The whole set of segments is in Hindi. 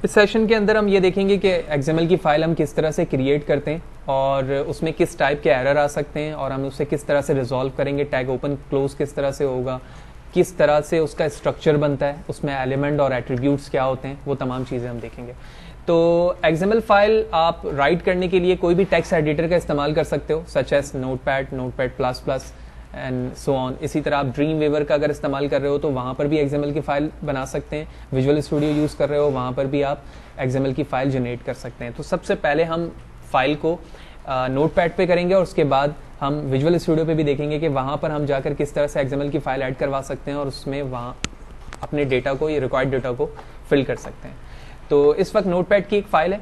इस सेशन के अंदर हम ये देखेंगे कि XML की फ़ाइल हम किस तरह से क्रिएट करते हैं और उसमें किस टाइप के एरर आ सकते हैं और हम उसे किस तरह से रिजॉल्व करेंगे, टैग ओपन क्लोज किस तरह से होगा, किस तरह से उसका स्ट्रक्चर बनता है, उसमें एलिमेंट और एट्रीब्यूट्स क्या होते हैं, वो तमाम चीज़ें हम देखेंगे। तो XML फाइल आप राइट करने के लिए कोई भी टेक्स्ट एडिटर का इस्तेमाल कर सकते हो, such as notepad, notepad plus plus and so on. इसी तरह आप ड्रीम वेवर का अगर इस्तेमाल कर रहे हो तो वहाँ पर भी XML की फ़ाइल बना सकते हैं। विजुअल स्टूडियो यूज़ कर रहे हो वहाँ पर भी आप XML की फ़ाइल जनरेट कर सकते हैं। तो सबसे पहले हम फाइल को नोटपैड पे करेंगे और उसके बाद हम विजुअल स्टूडियो पे भी देखेंगे कि वहाँ पर हम जाकर किस तरह से XML की फ़ाइल ऐड करवा सकते हैं और उसमें वहाँ अपने डेटा को, ये रिक्वायर्ड डेटा को फिल कर सकते हैं। तो इस वक्त नोटपैड की एक फ़ाइल है।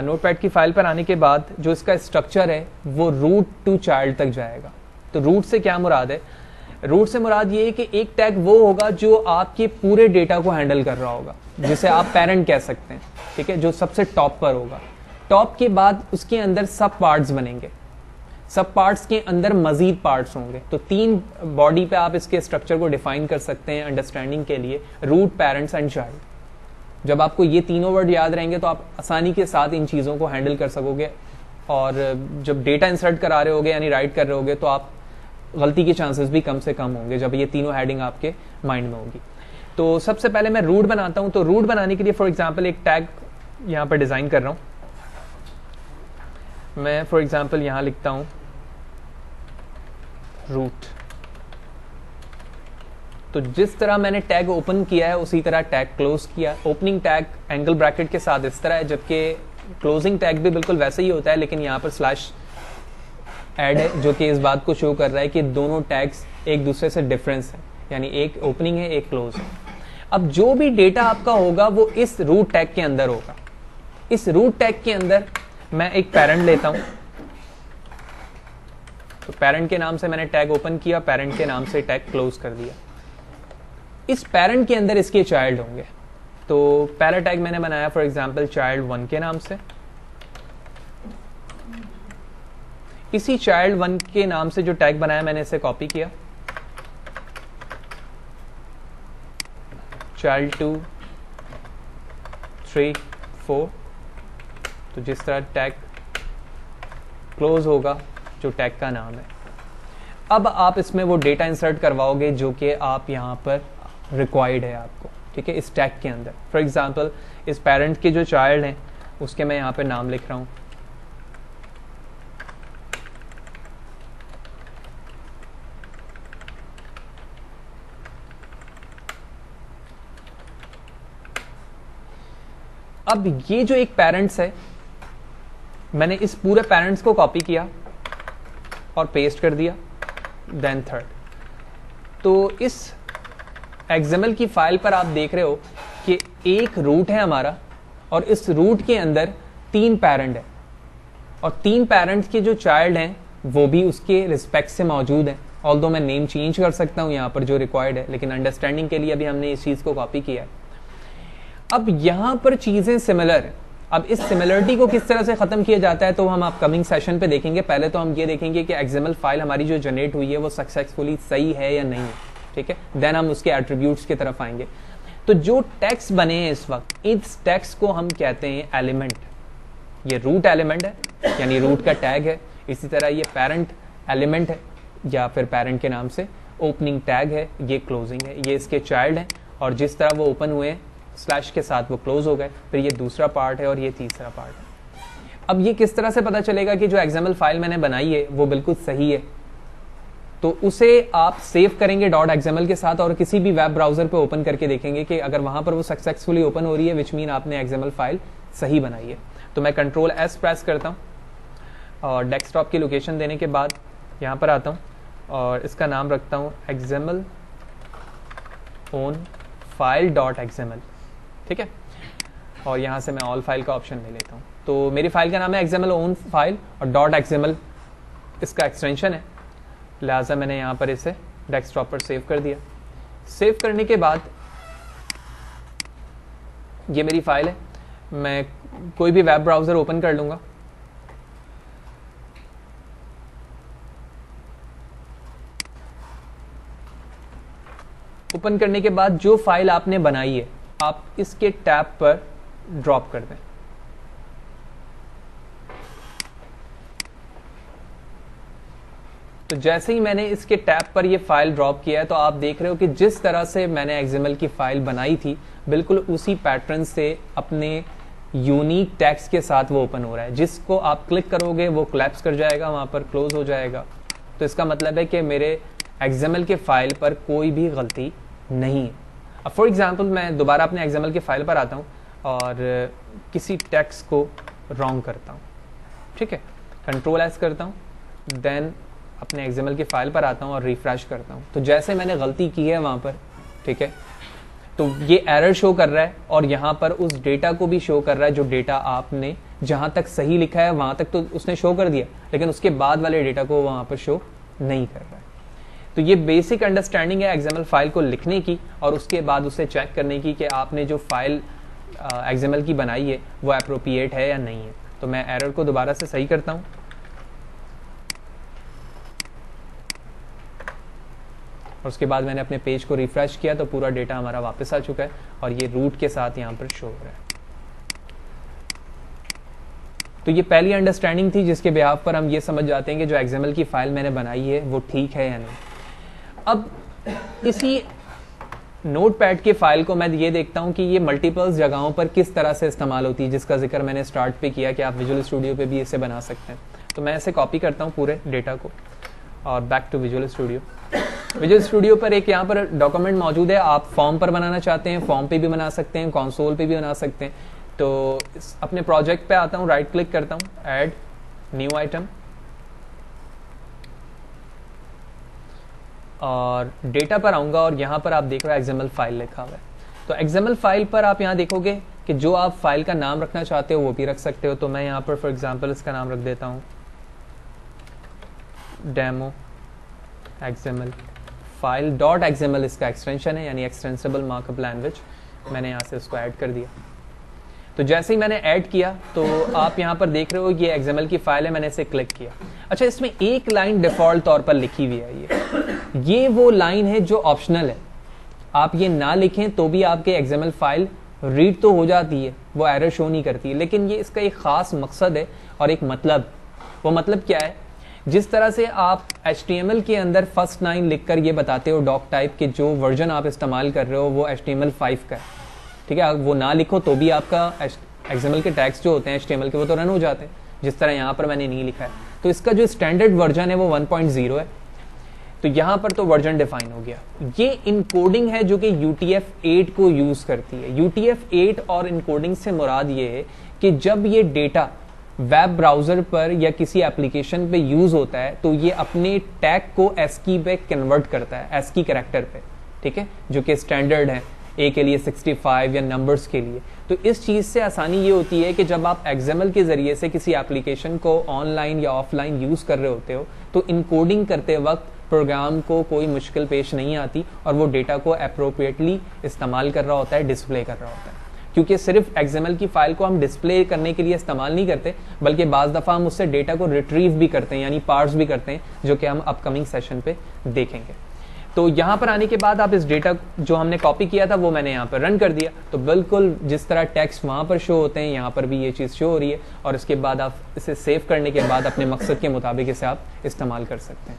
नोटपैड की फ़ाइल पर आने के बाद जो इसका स्ट्रक्चर है वो रूट टू चाइल्ड तक जाएगा। तो रूट से क्या मुराद है? रूट से मुराद ये है कि एक टैग वो होगा जो आपके पूरे डेटा को हैंडल कर रहा होगा, जिसे आप पेरेंट कह सकते हैं, ठीक है, जो सबसे टॉप पर होगा। टॉप के बाद उसके अंदर सब पार्ट्स बनेंगे, सब पार्ट्स के अंदर मजीद पार्ट्स होंगे। तो 3 बॉडी पे आप इसके स्ट्रक्चर को डिफाइन कर सकते हैं अंडरस्टैंडिंग के लिए, रूट, पेरेंट्स एंड चाइल्ड। जब आपको ये तीनों वर्ड याद रहेंगे तो आप आसानी के साथ इन चीज़ों को हैंडल कर सकोगे और जब डेटा इंसर्ट करा रहे होगे यानी राइट कर रहे होगे तो आप गलती के चांसेस भी कम से कम होंगे जब ये तीनों हेडिंग आपके माइंड में होगी। तो सबसे पहले मैं रूट बनाता हूं। तो रूट बनाने के लिए फॉर एग्जांपल एक टैग यहां पर डिजाइन कर रहा हूं। मैं फॉर एग्जांपल यहां लिखता हूं रूट। तो जिस तरह मैंने टैग ओपन किया है उसी तरह टैग क्लोज किया। ओपनिंग टैग एंगल ब्रैकेट के साथ इस तरह है, जबकि क्लोजिंग टैग भी बिल्कुल वैसे ही होता है, लेकिन यहाँ पर स्लैश ऐड है जो कि इस बात को शो कर रहा है कि दोनों टैग्स एक दूसरे से डिफरेंस है, यानी एक ओपनिंग है एक क्लोज है। अब जो भी डेटा आपका होगा वो इस रूट टैग के अंदर होगा। इस रूट टैग के अंदर मैं एक पेरेंट लेता हूं। तो पेरेंट के नाम से मैंने टैग ओपन किया, पेरेंट के नाम से टैग क्लोज कर दिया। इस पेरेंट के अंदर इसके चाइल्ड होंगे। तो पहला टैग मैंने बनाया फॉर एग्जांपल चाइल्ड 1 के नाम से। इसी चाइल्ड 1 के नाम से जो टैग बनाया मैंने इसे कॉपी किया। चाइल्ड 2, 3, 4। तो जिस तरह टैग क्लोज होगा जो टैग का नाम है। अब आप इसमें वो डेटा इंसर्ट करवाओगे जो कि आप यहां पर रिक्वायर्ड है आपको, ठीक है, इस टैग के अंदर। फॉर एग्जांपल इस पेरेंट के जो चाइल्ड हैं उसके मैं यहां पे नाम लिख रहा हूं। अब ये जो एक पेरेंट्स है, मैंने इस पूरे पेरेंट्स को कॉपी किया और पेस्ट कर दिया। Then third. तो इस XML की फाइल पर आप देख रहे हो कि एक रूट है हमारा और इस रूट के अंदर 3 पेरेंट है और 3 पेरेंट्स के जो चाइल्ड हैं वो भी उसके रिस्पेक्ट से मौजूद हैं। ऑल्दो मैं नेम चेंज कर सकता हूं यहाँ पर जो रिक्वायर्ड है, लेकिन अंडरस्टैंडिंग के लिए अभी हमने इस चीज को कॉपी किया है। अब यहां पर चीजें सिमिलर है। अब इस सिमिलरिटी को किस तरह से खत्म किया जाता है तो हम अपकमिंग सेशन पे देखेंगे। पहले तो हम ये देखेंगे कि XML फाइल हमारी जो जनरेट हुई है वो सक्सेसफुली सही है या नहीं है, ठीक है। देन हम उसके एट्रीब्यूट्स की तरफ आएंगे। तो जो टेक्स्ट बने हैं इस वक्त, इस टेक्स्ट को हम कहते हैं एलिमेंट। ये रूट एलिमेंट है यानी रूट का टैग है। इसी तरह ये पेरेंट एलिमेंट है या फिर पेरेंट के नाम से ओपनिंग टैग है, ये क्लोजिंग है, ये इसके चाइल्ड हैं और जिस तरह वो ओपन हुए स्लैश के साथ वो क्लोज हो गए। फिर ये दूसरा पार्ट है और ये तीसरा पार्ट है। अब ये किस तरह से पता चलेगा कि जो XML फाइल मैंने बनाई है वो बिल्कुल सही है? तो उसे आप सेव करेंगे .xml के साथ और किसी भी वेब ब्राउजर पे ओपन करके देखेंगे कि अगर वहां पर वो सक्सेसफुली ओपन हो रही है, विच मीन आपने XML फाइल सही बनाई है। तो मैं Ctrl S प्रेस करता हूँ और डेस्कटॉप की लोकेशन देने के बाद यहाँ पर आता हूँ और इसका नाम रखता हूँ XML own file.xml, ठीक है। और यहाँ से मैं ऑल फाइल का ऑप्शन ले लेता हूँ। तो मेरी फाइल का नाम है XML own file और .xml इसका एक्सटेंशन है, लिहाजा मैंने यहाँ पर इसे डेस्कटॉप पर सेव कर दिया। सेव करने के बाद ये मेरी फाइल है। मैं कोई भी वेब ब्राउजर ओपन कर लूंगा। ओपन करने के बाद जो फाइल आपने बनाई है आप इसके टैब पर ड्रॉप कर दें। तो जैसे ही मैंने इसके टैब पर ये फाइल ड्रॉप किया है तो आप देख रहे हो कि जिस तरह से मैंने एक्सएमएल की फाइल बनाई थी बिल्कुल उसी पैटर्न से अपने यूनिक टेक्स्ट के साथ वो ओपन हो रहा है। जिसको आप क्लिक करोगे वो क्लैप्स कर जाएगा, वहां पर क्लोज हो जाएगा। तो इसका मतलब है कि मेरे एक्सएमएल के फाइल पर कोई भी गलती नहीं है। अब फॉर एग्जांपल मैं दोबारा अपने एक्सएमएल के फाइल पर आता हूँ और किसी टेक्स्ट को रॉन्ग करता हूँ, ठीक है, कंट्रोल एस करता हूँ, देन अपने एक्सएमएल की फाइल पर आता हूँ और रिफ्रेश करता हूँ। तो जैसे मैंने गलती की है वहां पर, ठीक है, तो ये एरर शो कर रहा है और यहाँ पर उस डेटा को भी शो कर रहा है जो डेटा आपने जहां तक सही लिखा है वहां तक तो उसने शो कर दिया, लेकिन उसके बाद वाले डेटा को वहां पर शो नहीं कर रहा है। तो ये बेसिक अंडरस्टैंडिंग है एक्सएमएल फाइल को लिखने की और उसके बाद उसे चेक करने की कि आपने जो फाइल एक्सएमएल की बनाई है वो एप्रोप्रिएट है या नहीं है। तो मैं एरर को दोबारा से सही करता हूँ और उसके बाद मैंने अपने पेज को रिफ्रेश किया तो पूरा डेटा हमारा वापस आ चुका है और ये रूट के साथ यहाँ पर शो हो रहा है। तो ये पहली अंडरस्टैंडिंग थी जिसके बिहाफ पर हम ये समझ जाते हैं कि जो एक्सएमएल की फाइल मैंने बनाई है वो ठीक है या नहीं। अब इसी नोटपैड के फाइल को मैं ये देखता हूँ कि ये मल्टीपल जगहों पर किस तरह से इस्तेमाल होती है, जिसका जिक्र मैंने स्टार्ट पे किया कि आप विजुअल स्टूडियो पे भी इसे बना सकते हैं। तो मैं इसे कॉपी करता हूँ पूरे डेटा को और back to Visual Studio. Visual Studio पर एक यहाँ पर डॉक्यूमेंट मौजूद है। आप फॉर्म पर बनाना चाहते हैं, फॉर्म पे भी बना सकते हैं, कंसोल पे भी बना सकते हैं। तो अपने प्रोजेक्ट पे आता हूँ, राइट क्लिक करता हूँ, ऐड न्यू आइटम और डेटा पर आऊंगा और यहाँ पर आप देख रहे हो एक्सएमएल फाइल लिखा हुआ है। तो एक्सएमएल फाइल पर आप यहाँ देखोगे कि जो आप फाइल का नाम रखना चाहते हो वो भी रख सकते हो। तो मैं यहाँ पर फॉर एग्जांपल इसका नाम रख देता हूँ demo XML file dot XML, इसका एक्सटेंशन है यानी एक्सटेंसिबल मार्कअप लैंग्वेज। मैंने यहाँ से उसको ऐड कर दिया। तो जैसे ही मैंने ऐड किया तो आप यहाँ पर देख रहे हो ये एक्सएमएल की फाइल है, मैंने इसे क्लिक किया। अच्छा, इसमें एक लाइन डिफॉल्ट तौर पर लिखी हुई है। ये वो लाइन है जो ऑप्शनल है, आप ये ना लिखें तो भी आपके एक्सएमएल फाइल रीड तो हो जाती है, वो एरर शो नहीं करती है। लेकिन ये इसका एक खास मकसद है और एक मतलब, वो मतलब क्या है, जिस तरह से आप HTML के अंदर फर्स्ट लाइन लिखकर ये बताते हो डॉक टाइप के जो वर्जन आप इस्तेमाल कर रहे हो वो HTML5 का है, ठीक है, वो ना लिखो तो भी आपका XML के टैग्स जो होते हैं HTML के वो तो रन हो जाते हैं, जिस तरह यहाँ पर मैंने नहीं लिखा है। तो इसका जो स्टैंडर्ड वर्जन है वो 1.0 है। तो यहाँ पर तो वर्जन डिफाइन हो गया। ये इनकोडिंग है जो कि UTF-8 को यूज करती है। UTF-8 और इनकोडिंग से मुराद ये है कि जब ये डेटा वेब ब्राउजर पर या किसी एप्लीकेशन पे यूज होता है तो ये अपने टैग को ASCII पे कन्वर्ट करता है, ASCII कैरेक्टर पे, ठीक है, जो कि स्टैंडर्ड है ए के लिए 65 या नंबर्स के लिए। तो इस चीज से आसानी ये होती है कि जब आप XML के जरिए से किसी एप्लीकेशन को ऑनलाइन या ऑफलाइन यूज कर रहे होते हो तो इनकोडिंग करते वक्त प्रोग्राम को कोई मुश्किल पेश नहीं आती और वो डेटा को अप्रोप्रिएटली इस्तेमाल कर रहा होता है, डिस्प्ले कर रहा होता है। क्योंकि सिर्फ XML की फाइल को हम डिस्प्ले करने के लिए इस्तेमाल नहीं करते, बल्कि बाज़ दफ़ा हम उससे डेटा को रिट्रीव भी करते हैं, यानी पार्स भी करते हैं, जो कि हम अपकमिंग सेशन पे देखेंगे। तो यहाँ पर आने के बाद आप इस डेटा जो हमने कॉपी किया था वो मैंने यहाँ पर रन कर दिया। तो बिल्कुल जिस तरह टेक्स्ट वहाँ पर शो होते हैं यहाँ पर भी ये चीज़ शो हो रही है और इसके बाद आप इसे सेव करने के बाद अपने मकसद के मुताबिक इसे आप इस्तेमाल कर सकते हैं।